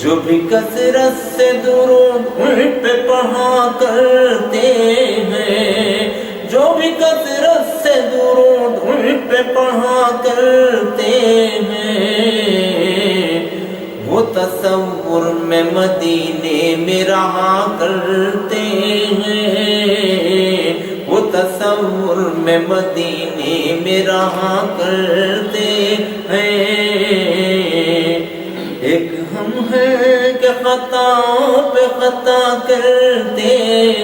جو بھی کثرت سے درود ان پہ پڑھا کرتے ہیں، جو بھی کثرت سے درود ان پہ پڑھا کرتے ہیں، وہ تصور میں مدینے میں رہا کرتے ہیں، وہ تصور میں مدینے میں رہا کرتے ہیں۔ ایک ہم ہیں کہ خطاؤں پہ خطا کرتے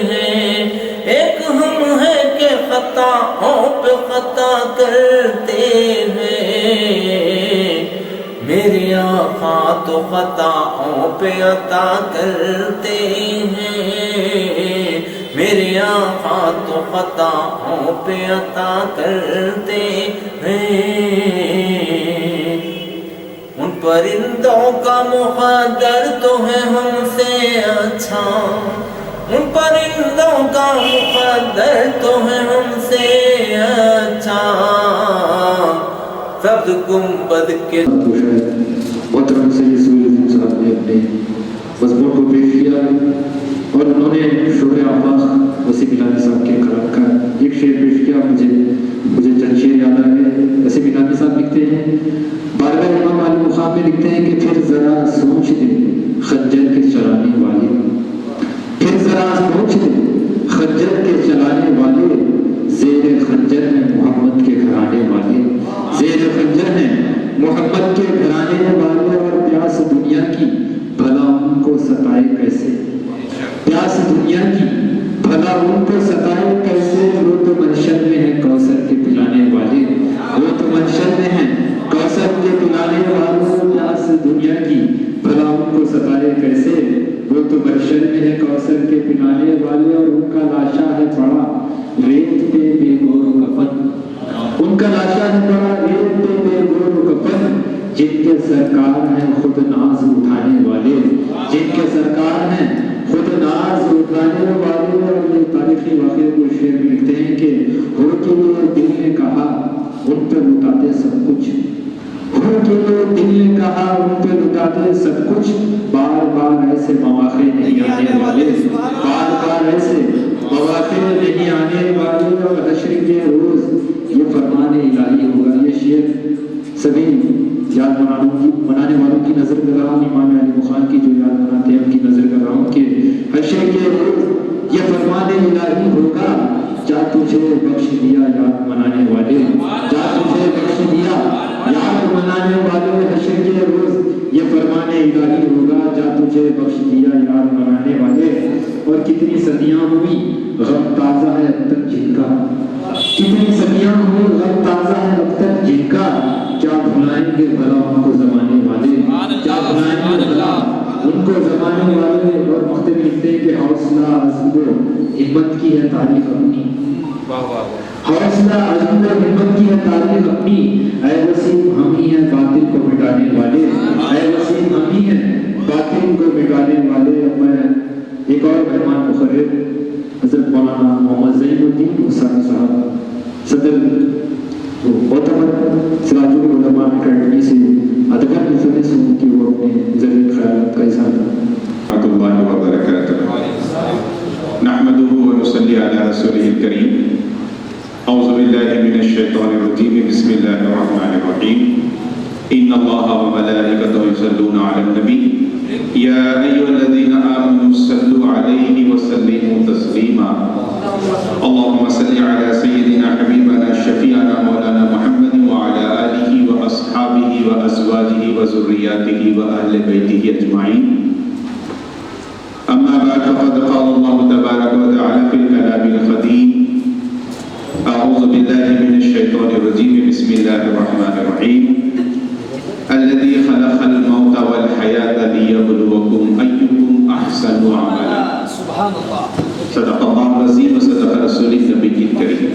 ہیں، ایک ہم ہیں کہ خطاؤں پہ خطا کرتے ہیں، میرے آقا تو خطاؤں پہ عطا کرتے ہیں، میرے آقا تو خطاؤں پہ عطا کرتے ہیں۔ ان پرندوں کا مقدر تو ہے ہم سے اچھا، ان پرندوں کا مقدر تو ہے ہم سے اچھا، سبز گنبد کے محترم سید سہیل عظیم صاحب نے اپنے مضمون کو پیش کیا اور انہوں نے شعر آفاق وسیم الہامی صاحب کے کلام کا ایک شعر پیش کیا۔ مجھے چند شعر یاد آ گئے۔ وسیم الہامی صاحب لکھتے ہیں، بارگاہ امام علی مقام میں لکھتے ہیں کہ پھر ذرا سوچ دے خنجر کے چلانے والے، پھر ذرا سوچ دے خنجر کے چلانے والے، زیر خنجر ہیں محمد کے گھرانے والے، زیر خنجر ہیں محمد کے گھرانے والے، اور پیاس دنیا کی بھلا ان کو ستائے کیسے، پیاس دنیا کی بھلا ان کو ستائے کیسے، وہ تو منشر میں ہے کوثر کے پلانے والے، وہ تو منشر میں ہے کوثر کے پلانے والے، پیاس دنیا کی بھلا ان کو ستائے کیسے، وہ تو منشر میں ہے کوثر کے پلانے والے، اور ان کا لاشا ہے پڑا ریت پہ بے گور و کفن، ان کا لاشا ہے پڑا ریت پہ بے گور و کفن، جن کے سرکار ہیں خود ناز اٹھانے والے، جن کے سرکار ہیں خود ناز اٹھانے والے۔ اور یہ تاریخی واقعے کو شعر میں لکھتے ہیں کہ ہو کے لیے دل نے کہا ان پہ لٹاتے سب کچھ، ہو کے لیے دل نے کہا ان پہ لٹاتے سب کچھ، بار بار ایسے مواقع نہیں آنے والے، بار بار ایسے مواقع نہیں آنے والے، اور حشر کے روز یہ فرمان الہی ہوگا۔ یہ شعر سبھی یاد منانے والوں کی نظر کر رہا ہوں، امام علی مقام کی جو یاد مناتے ہیں ان کی نظر کر رہا ہوں کہ حشر کے روز یہ فرمان الہی ہوگا، جا تجھے بخش دیا یاد منانے والے، جا تجھے بخش دیا یاد منانے والے، حشر کے روز یہ فرمان الہی ہوگا، جا تجھے بخش دیا یاد منانے والے۔ اور کتنی صدیاں ہوئی غم تازہ ہے اب تک جن کا، کتنی صدیاں ہوئی غم تازہ ہے اب تک جن کا، کیا بھلائیں گے بھلا ان کو زمانے والے، کیا بھلائیں گے بھلا ان کو زمانے والے۔ اور مختلف لکھتے ہیں کہ حوصلہ عزم و ہمت کی ہے تاریخ اپنی، حوصلہ عزم و ہمت کی ہے تاریخ اپنی، اے وسیم ہم ہی ہیں باطل کو مٹانے والے، اے وسیم ہم ہی ہیں باطل کو مٹانے والے۔ میں ایک اور مہمان مقرر حضرت مولانا محمد زین الدین حسانی صاحب صدر معتمد سراج العلماء اکیڈمی سے ادب مجلس ان کی وہ اپنے ذریعہ خیالات کا اظہار ورحمۃ اللہ وبرکاتہ۔ نحمده ونصلی علی رسوله الکریم۔ اعوذ باللہ من الشیطان الرجیم، بسم اللہ الرحمن الرحیم۔ ان اللہ وملائکتہ یصلون علی النبی یا ایھا الذین آمنوا صلوا علیہ وسلموا تسلیما۔ اللهم صل على سيدنا حبيبنا شفيعنا مولانا محمد وعلى آله وأصحابه وأزواجه وذرياته وأهل بيته أجمعين، أما بعد فقد قال الله تبارك وتعالى في الكلام القديم، أعوذ بالله من الشيطان الرجيم، بسم الله الرحمن الرحيم، الذي خلق الموت والحياة ليبلوكم أيكم أحسن عملا۔ سبحان الله، صدق اللہ العظیم و صدق رسول نبی کریم۔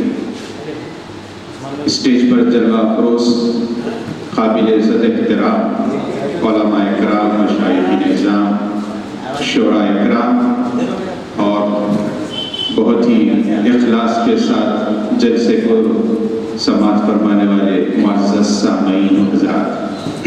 اسٹیج پر جلوہ افروز قابل عزت احترام علماء اکرام، مشائخ نظام، شعراء اکرام، اور بہت ہی اخلاص کے ساتھ جلسے کو سماعت فرمانے والے معزز سامعین حضرات،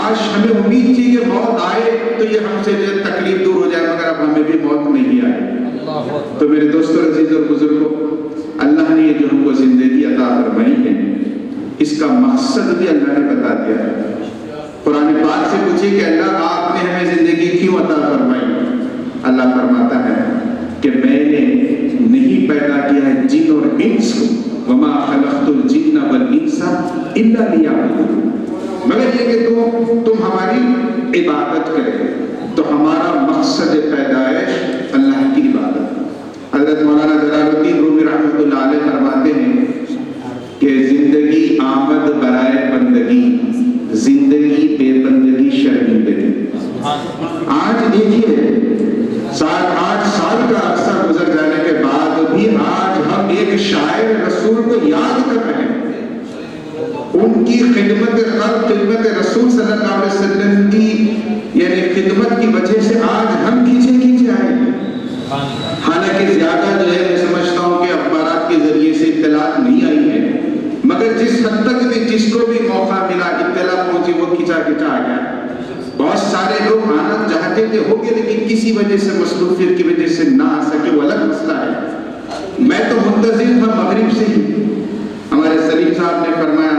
کاش ہمیں امید تھی کہ موت آئے تو یہ ہم سے جو تکلیف دور ہو جائے، مگر اب ہمیں بھی موت نہیں آئی۔ تو میرے دوستوں، عزیز اور بزرگوں، اللہ نے یہ جو ہم کو زندگی عطا فرمائی ہے، اس کا مقصد بھی اللہ نے بتا دیا ہے۔ قرآن پاک سے پوچھے کہ اللہ آپ نے ہمیں زندگی کیوں عطا فرمائی؟ اللہ فرماتا ہے کہ میں نے نہیں پیدا کیا ہے جن اور انس کو، وما خلقت الجن والانس الا لیعبدون، مگر یہ کہ تم ہماری عبادت کرے۔ تو ہمارا مقصد پیدائش اللہ کی عبادت۔ حضرت مولانا جلال الدین رومی رحمۃ اللہ علیہ فرماتے ہیں کہ زندگی آمد برائے بندگی، زندگی بے بندگی شرمندگی۔ آج دیکھیے 8 سال کا عرصہ گزر جانے کے بعد بھی آج ہم ایک شاعر رسول کو یاد کر رہے ہیں، ان کی خدمت قلب، خدمت رسول صلی اللہ علیہ وسلم کی یعنی خدمت کی وجہ سے آج ہم کھینچے آئے ہیں۔ حالانکہ زیادہ جو ہے میں سمجھتا ہوں کہ اخبارات کے ذریعے سے اطلاعات نہیں آئی ہے، مگر جس حد تک بھی جس کو بھی موقع ملا اطلاع پہنچی وہ کھینچا آ گیا۔ بہت سارے لوگ آنا چاہتے تھے ہو گئے، لیکن کسی وجہ سے مصروفیت کی وجہ سے نہ آ سکے، وہ الگ مسئلہ ہے۔ میں تو منتظر تھا مغرب سے ہی، ہمارے سلیم صاحب نے فرمایا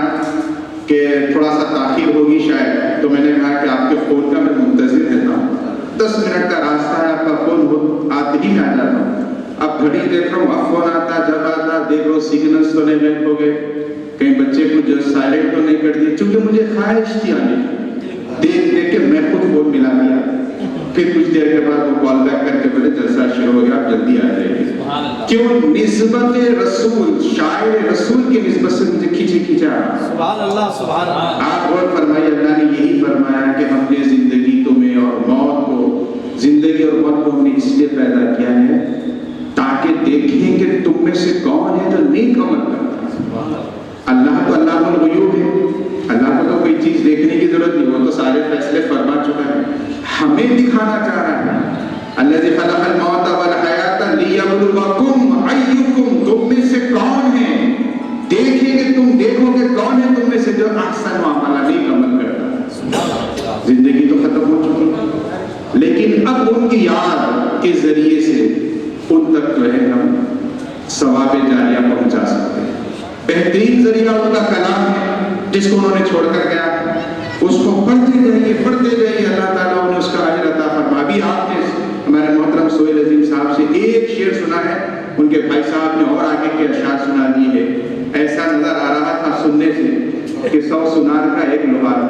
کہ تھوڑا سا تاخیر ہوگی شاید، تو میں نے کہا کہ آپ کے فون کا میں منتظر رہتا ہوں، 10 منٹ کا راستہ ہے، آپ کا فون آتے ہی آ جاتا ہوں۔ اب گھڑی دیکھ رہا ہوں، اب فون آتا جب آتا دیکھو سگنلز تو نہیں بند ہو گئے، کہیں بچے کو جو سائلنٹ تو نہیں کر دی، چونکہ مجھے خواہش تھی آنے کی۔ دیکھ کے میں خود فون ملا دیا، پھر کچھ دیر کے بعد وہ کال بیک کر کے بولے جلسہ شروع ہو گیا، آپ جلدی آ جائیے۔ کیوں؟ نسبت رسول، شاعر رسول کی نسبت سے مجھے کھینچا۔ سبحان اللہ، سبحان اللہ۔ آپ غور فرمائیے، اللہ نے یہی فرمایا کہ ہم نے زندگی تمہیں اور موت کو، زندگی اور موت کو ہم نے اس لیے پیدا کیا ہے تاکہ دیکھیں کہ تم میں سے کون ہے جو نیک عمل کرتا ہے۔ اللہ تو اللہ الغیوب ہے، اللہ کو تو کوئی چیز دیکھنے کی ضرورت نہیں، وہ تو سارے فیصلے فرما چکا ہے، ہمیں دکھانا چاہ رہا ہے۔ الذی خلق الموت والحیات لیبلوکم ایکم، تم میں سے کون ہے، دیکھیں کہ تم دیکھو کہ کون ہے تم میں سے جو احسن عمل، نیک عمل کرتا ہے۔ زندگی تو ختم ہو چکی ہے، لیکن اب ان کی یاد کے ذریعے سے ان تک جو ہے ہم ثواب جاریہ پہنچا سکتے ہیں۔ بہترین ذریعہ ان کا کلام ہے جس کو انہوں نے چھوڑ کر گیا، اس کو پڑھتے جائیے، اللہ تعالیٰ انہیں اس کا اجر عطا فرما۔ ابھی آپ نے ہمارے محترم سہیل عظیم صاحب سے ایک شعر سنا ہے، ان کے بھائی صاحب نے اور آگے کے اشعار سنا دیے ہیں۔ ایسا نظر آ رہا تھا سننے سے کہ 100 سنار کا ایک لوہار،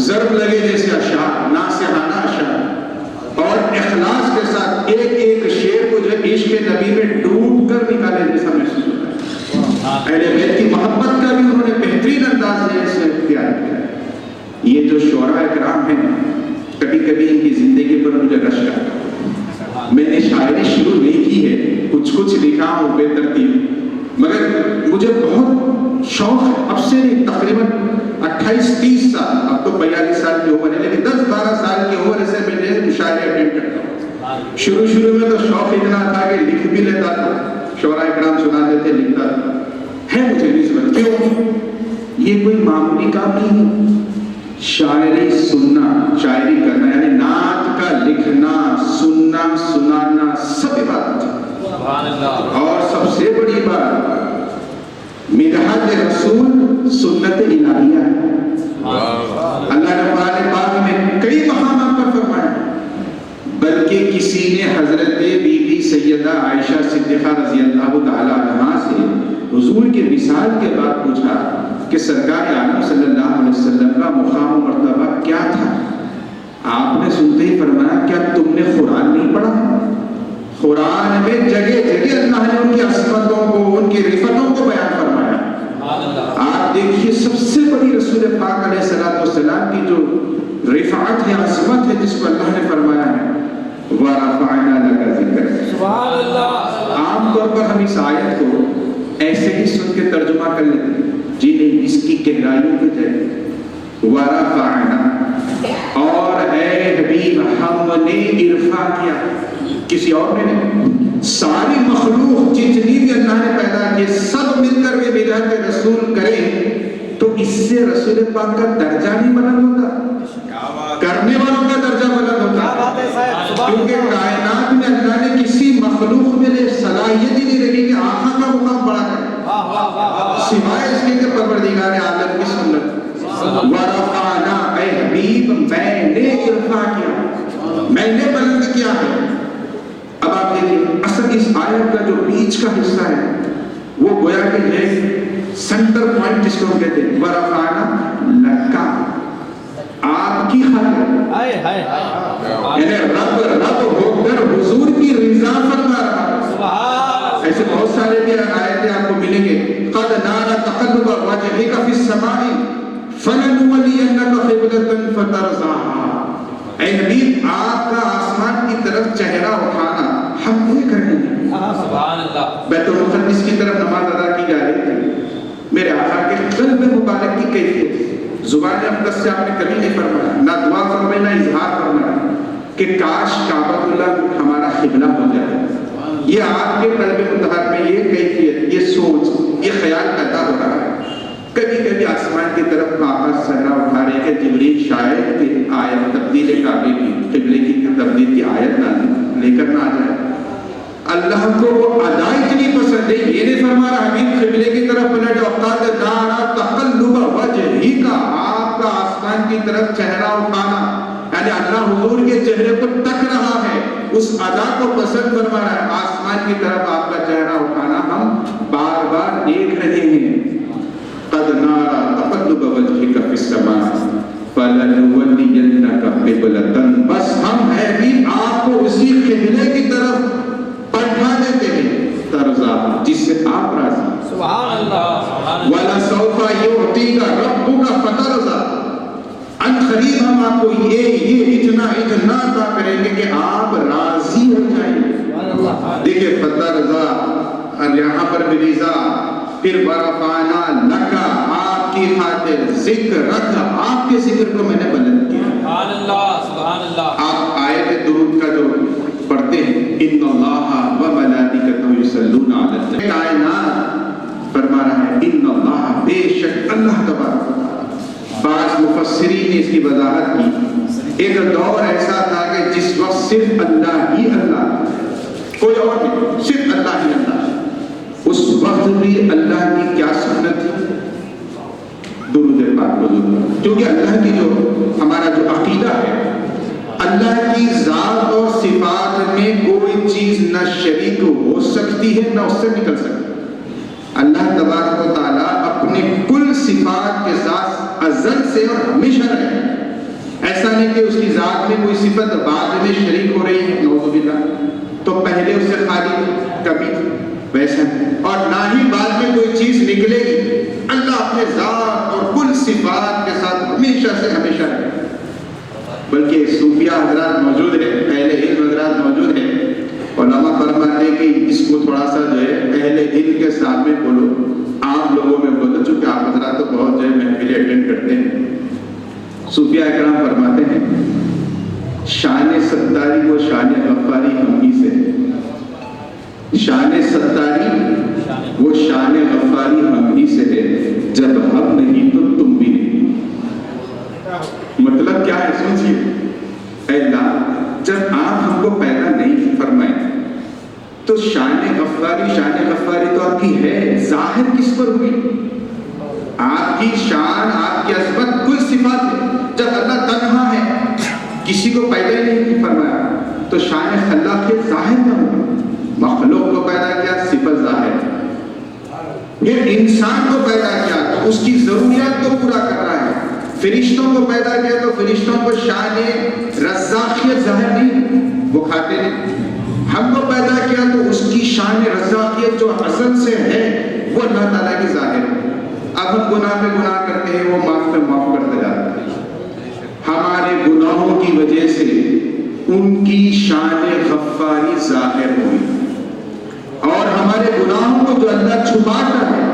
ضرب لگے جیسے اشعار، ناصحانہ اشعار، اور اخلاص کے ساتھ ایک ایک شعر کو جو ہے عشق نبی میں ڈوب کر نکالے جیسا محسوس ہوتا ہے۔ اہل بیت کی محبت کا بھی انہوں نے بہترین انداز سے اختیار کیا۔ یہ جو شعراء کرام ہیں، کبھی کبھی ان کی زندگی پر مجھے رشک آتا ہے۔ میں نے شاعری شروع نہیں کی ہے، کچھ لکھا ہوں بے ترتیب، مگر مجھے بہت شوق ہے، اب سے نہیں، تقریباً 28-30 سال، اب تو 42 سال کی عمر ہے، لیکن 10-12 سال کی عمر سے میں نے مشاعرے اٹینڈ کرتا ہوں۔ شروع میں تو شوق اتنا تھا کہ لکھ بھی لیتا تھا، شعراء کرام سناتے تھے، لکھتا تھا، ہے مجھے نسبت۔ کیوں؟ یہ کوئی معمولی کام نہیں، شاعری سننا، شاعری کرنا، یعنی نعت کا لکھنا، سننا، سنانا، سب عبادت ہے۔ اور سب سے بڑی بات مدحت رسول سنت الہیہ ہے۔ اللہ نے قرآن پاک میں کئی مقامات پر فرمایا، بلکہ کسی نے حضرت بی بی سیدہ عائشہ صدیقہ رضی اللہ تعالی عنہا سے حضور کے وصال کے بعد پوچھا کہ سرکار عالم صلی اللہ علیہ وسلم کا مقام و مرتبہ کیا تھا؟ آپ نے سنتے ہی فرمایا، کیا تم نے قرآن نہیں پڑھا؟ قرآن میں جگہ جگہ اللہ نے ان کی عظمتوں کو، ان کی رفتوں کو بیان فرمایا۔ آپ دیکھیے سب سے بڑی رسول پاک علیہ السلام کی جو رفعت ہے، عظمت ہے، جس کو اللہ نے فرمایا ہے وَرَفَعْنَا لَكَ ذِكْرَكَ۔ سبحان اللہ۔ عام طور پر ہم اس آیت کو ایسے ہی سن کے ترجمہ کر لیتے ہیں، جی نہیں، اس کی گہرائیوں پہ جائے۔ وَرَفَعْنَا، اور اے حبیب ہم نے ارفع کیا، کسی اور نے نہیں، ساری مخلوق جتنی بھی اللہ نے پیدا کی سب مل کر بھی بدعت رسول کریں تو اس سے رسول پاک کا درجہ نہیں بلند ہوتا، کرنے والوں کا درجہ بلند ہوتا، کیونکہ کائنات میں اللہ نے کسی مخلوق میں صلاحیت ہی نہیں رکھی کہ آقا کا مقام بڑا کرے، سوائے اس کے کہ پروردگار عالم کی سنت ورفعنا، اے حبیب میں نے ارفع کیا، میں نے بلند کیا ہے۔ اب آپ دیکھیں اصل اس آیت کا جو بیچ کا حصہ ہے وہ گویا کہ ہے سینٹر پوائنٹ جس کو ہم کہتے ہیں ورفعنا لکا، آپ کی خاطر، یعنی رب ہو کر حضور کی رضا فرما رہا۔ ایسے بہت سارے بھی آیتیں آپ کو ملیں گے، قد نارا تقلب وجهك في السماء فلنولینک قبلۃ فترضاها، اے حبیب آپ کا آسمان کی طرف چہرہ اٹھانا ہم دیکھ رہے ہیں۔ سبحان اللہ۔ بیت المقدس کی طرف نماز ادا کی جا رہی تھی، میرے آقا کے قلب مبارک کی کیفیت زبان اقدس سے آپ نے کبھی نہیں فرمایا، نہ دعا فرمائی نہ اظہار فرمایا کہ کاش کعبۃ اللہ ہمارا قبلہ ہو جائے۔ یہ آپ کے قلب مطہر میں یہ کیفیت، یہ سوچ، یہ خیال پیدا ہو رہا ہے۔ کبھی کبھی آسمان کی طرف آقا چہرہ اٹھا رہے کہ جبریل شاید کہ آیت تبدیل کعبے کی، قبلے کی تبدیل کی آیت نہ لے کر نہ آ جائے۔ اللہ کو وہ ادا اتنی پسند ہے، یہ نہیں فرما رہا حبیب قبلے کی طرف پلٹ قد نارا تقلب وجهك، آپ کا آسمان کی طرف چہرہ اٹھانا، یعنی اللہ حضور کے چہرے کو تک رہا ہے، اس ادا کو پسند فرما رہا ہے۔ آسمان کی طرف آپ کا چہرہ اٹھانا ہم بار بار دیکھ رہے ہیں۔ قد نارا تقلب وجهك في السماء فلنولینک قبلۃ، بس ہم ہے بھی آپ کو اسی قبلے کی طرف پلٹا دیتے ہیں ترضا، جس سے آپ راضی۔ سبحان اللہ۔ وَلَسَوْفَ يُعْطِيكَ رَبُّكَ فَتَرْضَىٰ، ان قریب ہم آپ کو یہ اتنا عطا کریں گے کہ آپ راضی ہو جائیں۔ دیکھیں فترضا، اور یہاں پر بھی رضا، پھر ورفعنا لکا، آپ کی خاطر، ذکر رکھ، آپ کے ذکر کو میں نے بلند کیا۔ سبحان اللہ، سبحان اللہ۔ آپ آیت درود کا جو پڑھتے ہیں ان اللہ و ملائکتہ یصلون علی النبی، کائنات فرما رہا ہے ان اللہ، بے شک اللہ تبارک۔ بعض مفسرین نے اس کی وضاحت کی، ایک دور ایسا تھا کہ جس وقت صرف اللہ ہی اللہ، کوئی اور نہیں، صرف اللہ ہی اللہ، اس وقت بھی اللہ کی کیا سنت تھی؟ درود پاک حضور، کیونکہ اللہ کی جو ہمارا جو عقیدہ ہے، اللہ کی ذات اور صفات میں کوئی چیز نہ شریک ہو سکتی ہے نہ اس سے نکل سکتی۔ اللہ تبارک و تعالیٰ اپنے کل صفات کے ساتھ ازل سے اور ہمیشہ رہے، ایسا نہیں کہ اس کی ذات میں کوئی صفت بعد میں شریک ہو رہی ہے، نعوذ باللہ، تو پہلے اس سے خالی کبھی ویسا، اور نہ ہی بعد میں کوئی چیز نکلے گی۔ اللہ اپنے ذات اور کل صفات کے ساتھ ہمیشہ سے ہمیشہ رہے۔ بلکہ صوفیہ حضرات موجود ہیں، اہل علم حضرات موجود ہیں، علماء فرماتے ہیں کہ اس کو تھوڑا سا جو ہے اہل علم کے سامنے بولو، عام لوگوں میں بولو، چونکہ آپ حضرات تو بہت جو ہے محفلیں اٹینڈ کرتے ہیں۔ صوفیہ اکرام فرماتے ہیں شان ستاری و شان غفاری ہم ہی سے، شان ستاری وہ شان غفاری ہم ہی سے ہے، جب ہم نہیں تو تم بھی نہیں۔ مطلب کیا ہے سوچئے، اے اللہ جب آپ ہم کو پیدا نہیں فرمائے تو شان غفاری تو آپ کی ہے، ظاہر کس پر ہوئی؟ آپ کی شان، آپ کی عظمت، کل صفات ہے۔ جب اللہ تنہا ہے، کسی کو پیدا ہی نہیں فرمایا تو شان خلاقیت ظاہر نہ ہوگی۔ مخلوق کو پیدا کیا، صفت ظاہر، پھر انسان کو پیدا کیا تو اس کی ضروریات کو پورا کر رہا ہے، فرشتوں کو پیدا کیا تو فرشتوں کو شان رزاقیت ظاہر نہیں، وہ کھاتے نہیں۔ ہم کو پیدا کیا تو اس کی شان رزاقیت جو اصل سے ہے وہ اللہ تعالیٰ کی ظاہر ہے۔ اب ہم گناہ پہ گناہ کرتے ہیں، وہ معاف پہ معاف کرتے جاتے ہیں۔ ہمارے گناہوں کی وجہ سے ان کی شان غفاری ظاہر ہوئی، اور ہمارے گناہوں کو جو اللہ چھپاتا ہے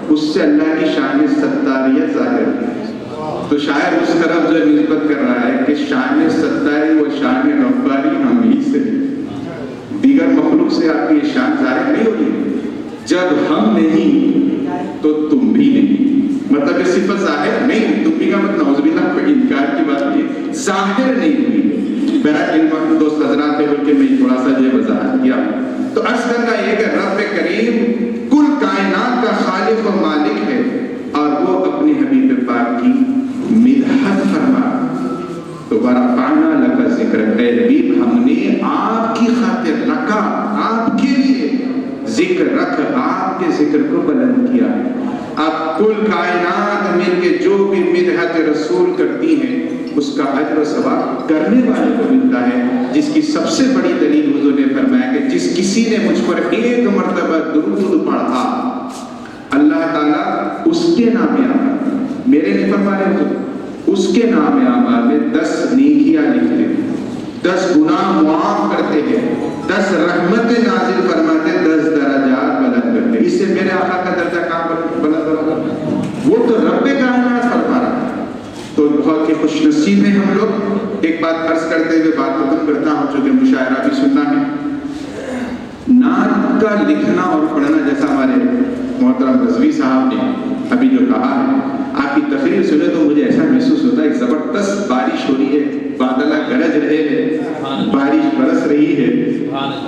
اس سے اللہ کی شان ستاریت ظاہر ہوئی۔ تو شاعر اس طرف جو نسبت کر رہا ہے کہ شان ستاری و شان غفاری ہم ہی سے، دیگر مخلوق سے آپ کی شان ظاہر نہیں ہوگی۔ جب ہم نہیں تو تم بھی نہیں، مطلب اس صفت ظاہر نہیں، تم بھی کا مت نعوذ باللہ کوئی انکار کی بات نہیں، ظاہر نہیں ہوئی. بہرحال علم دوست حضرات بول کے میں تھوڑا سا یہ وضاحت کیا. تو عرض کرنا یہ کہ رب کریم کل کائنات کا خالق و مالک ہے، اور وہ اپنے حبیب پاک کی مدحت فرما. تو ورفعنا لک ذکرک، اے حبیب ہم نے آپ کی خاطر رکھا، آپ کے لیے ذکر رکھ، آپ کے ذکر کو بلند کیا. اب کل کائنات مل کے جو بھی مدحت رسول کرتی ہیں اس کا اجر و ثواب کرنے والے کو ملتا ہے، جس کی سب سے بڑی دلیل حضور نے فرمایا کہ جس کسی نے مجھ پر ایک مرتبہ درود پڑھا اللہ تعالیٰ اس کے نام اعمال، میرے نہیں فرما رہے حضور، اس کے نام اعمال میں 10 نیکیاں لکھتے ہیں، 10 گناہ معاف کرتے ہیں، 10 رحمتیں نازل فرماتے ہیں، 10 درجات بلند کرتے ہیں. اس سے میرے آقا کا درجہ کہاں بلند ہوگا؟ وہ تو رب کائنات فرما رہا ہے. تو بہت ہی خوش نصیب ہیں ہم لوگ. ایک بات عرض کرتے ہوئے بات ختم کرتا ہوں چونکہ مشاعرہ بھی سننا ہے. نعت کا لکھنا اور پڑھنا، جیسا ہمارے محترم رضوی صاحب نے ابھی جو کہا ہے، آپ کی تقریر سنے تو مجھے ایسا محسوس ہوتا ہے زبردست بارش ہو رہی ہے، بادل گرج رہے ہیں، بارش برس رہی ہے.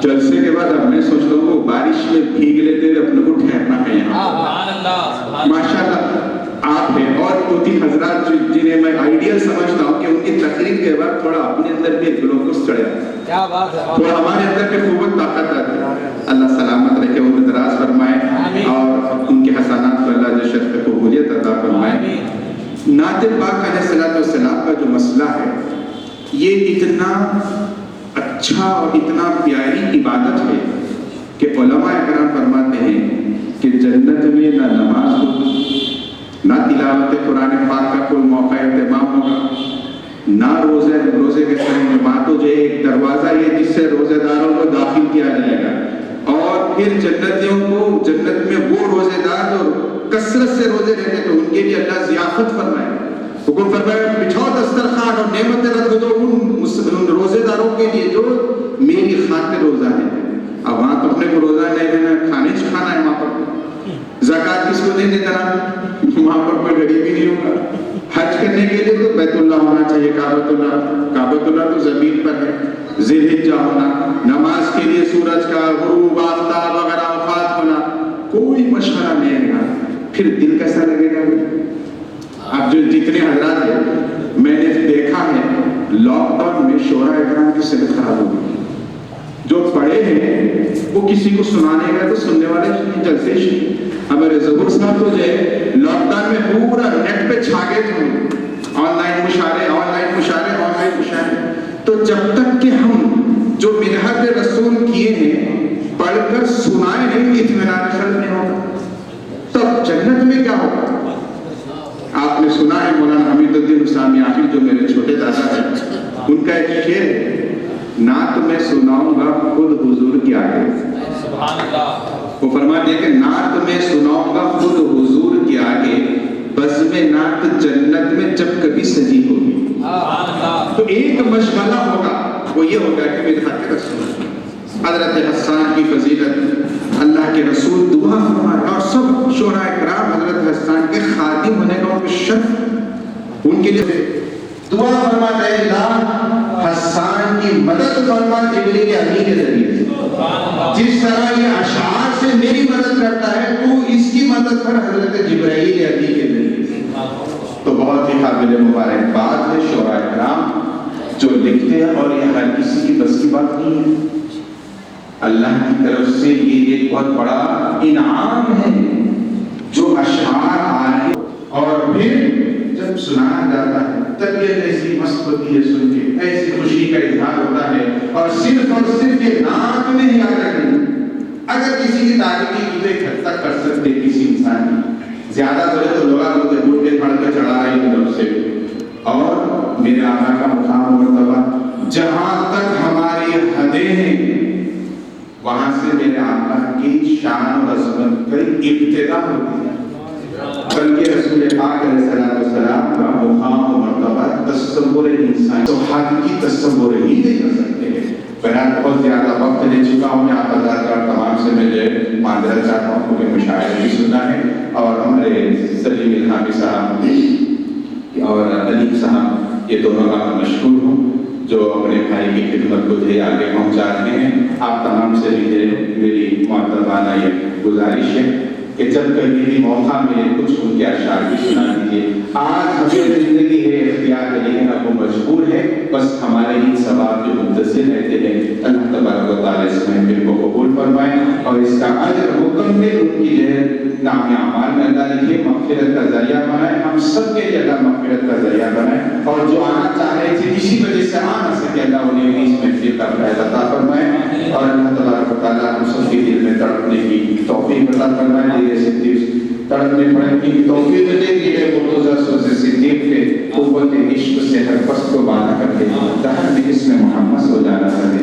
جلسے کے بعد اب میں سوچ رہا ہوں وہ بارش میں بھیگ لیتے ہوئے اپنے کو ٹھہرنا ہے یہاں. ماشاء اللہ آپ ہیں. اور دو تین حضرات جنہیں میں آئیڈیل سمجھتا ہوں کہ ان کی تقریر کے بعد تھوڑا اپنے اندر بھی گلوکوز چڑھے، تھوڑا ہمارے اندر کے قوت طاقت آتی ہے. اللہ سلامت رکھے، ان میں دراز فرمائے اور ان کے حسنات کو اللہ جو شرف قبولیت عطا فرمائے. نعت پاک علیہ الصلوۃ والسلام کا جو مسئلہ ہے یہ اتنا اچھا اور اتنا پیاری عبادت ہے کہ علماء اکرام فرماتے ہیں کہ جنت میں نہ نماز ہوگی، نہ تلاوت قرآن پاک کا کوئی موقع اہتمام ہوگا، نہ روزے کے سمے میں تو جو ایک دروازہ یہ جس سے روزے داروں کو داخل کیا جائے گا. اور پھر جنتیوں کو جنت میں وہ روزے دار جو کثرت سے روزے رہتے تو ان کے لیے اللہ ضیافت فرمائے، حکم فرمائے بچھاؤ دسترخوان اور نعمتیں رکھ دو ان روزے داروں کے لیے جو میری خاطر روزہ ہے. اب وہاں تو اپنے کو روزہ نہیں دینا، کھانے کھانا ہے. وہاں پر زکات کس کو نہیں دینا، وہاں پر کوئی غریب بھی نہیں ہوگا. حج کرنے کے لیے تو بیت اللہ ہونا چاہیے، کعبۃ اللہ تو زمین پر ہے. ذی الحجہ ہونا، نماز کے لیے سورج کا غروب آفتاب وغیرہ اوقات ہونا، کوئی مشورہ نہیں ہے. پھر دل کیسا لگے گا؟ اب جو جتنے حضرات ہیں میں نے دیکھا ہے لاک ڈاؤن میں شورا اکرام کی صحت خراب ہو گئی. جو پڑھے ہیں وہ کسی کو سنانے گئے تو سننے والے جلسے ہی. ہمارے ظہور صاحب تو جو ہے لاک ڈاؤن میں پورا نیٹ پہ چھا گئے تھے، آن لائن مشاعرے. تو جب تک کہ ہم جو مدحت رسول کیے ہیں پڑھ کر سنائے نہیں اطمینان قلب نہیں ہوگا. تب جنت میں کیا ہوگا؟ آپ نے سنا ہے مولانا حمید الدین اسلامی آخر جو میرے چھوٹے دادا ہیں ان کا ایک شعر ہے، نعت میں سناؤں گا خود حضور کے آگے. وہ فرماتے ہیں کہ نعت میں سناؤں گا خود حضور کے آگے، بزم نعت جنت میں جب کبھی سجی ہوگی. تو ایک مشغلہ ہوگا، وہ یہ ہوگا کہ مدحت رسول. حضرت حسان کی فضیلت، اللہ کے رسول دعا فرمائے اور سب شورا اکرام حضرت حسان کے خادم ہونے کا ان کو شرف، ان کے لیے دعا فرماتے ہیں اللہ حسان کی مدد فرما جبریل امین کے ذریعے سے. جس طرح یہ اشعار سے میری مدد کرتا ہے تو اس کی مدد کر حضرت جبرائیل امین کے ذریعے سے. تو بہت ہی قابل مبارکباد ہے شورا اکرام جو لکھتے ہیں، اور یہ ہر کسی کی بس کی بات نہیں ہے. اللہ کی طرف سے یہ ایک بہت بڑا انعام ہے جو اشعار آئے اور پھر جب سنایا جاتا ہے طبیعت ایسی مست ہوتی ہے، سن کے ایسی خوشی کا اظہار ہوتا ہے. اور صرف یہ نعت میں ہی آ رہی. اگر کسی کی تعریف کی ایک حد تک کر سکتے کسی انسان کی، زیادہ تو لوگ بوٹ کے پھڑ کے چڑھا رہے ہیں طرف سے. اور میرے آقا کا مقام مرتبہ جہاں تک ہماری حدیں ہیں وہاں سے میرے آقا کی شان و عظمت کی ابتدا ہوتی ہے، بلکہ رسول پاک علیہ السلام کا مقام و مرتبہ تصور انسان تو حد کی تصور ہی نہیں کر سکتے ہیں. بہرحال بہت زیادہ وقت لے چکا ہوں میں آپ اداکار تمام سے میں جو معذرت چاہتا ہوں کیونکہ مشاعرہ بھی سننا ہے اور ہمارے سلیم الہامی صاحب اور علیم صاحب یہ دونوں کا مشکور ہوں جو اپنے بھائی کی خدمت کو جو آگے پہنچا رہے ہیں. آپ تمام سے بھی میری معتبرانہ یہ گزارش ہے کہ جب کبھی بھی موقع ملے کچھ ان کے اشعار بھی سنا دیجیے. آج ہمیں زندگی ہے اختیار ہے لیکن اب وہ مجبور ہے بس ہمارے ہی ثواب جو منتظر رہتے ہیں اللہ تبارک و تعالیٰ اس محفل کو قبول فرمائیں اور اس کا اجر حکم دے ان کی جو ہے نام اعمال میں اللہ لکھے مغفرت کا ذریعہ بنائے ہم سب کے لیے اللہ مغفرت کا ذریعہ بنائے اور جو آنا چاہ رہے تھے کسی وجہ سے آ نہ سکے اللہ انہیں بھی اس محفل کا فیض عطا فرمائے اور اللہ تبارک و تعالیٰ ہم سب کے دل میں تڑپنے کی توفیق عطا فرمائے. تڑپنے پڑھنے کی توفیق دے کہ ہے مرتضیٰ سوز صدیق کے قوت عشق سے ہر پست کو بالا کر کے دہر میں اسم محمد سو جانا کر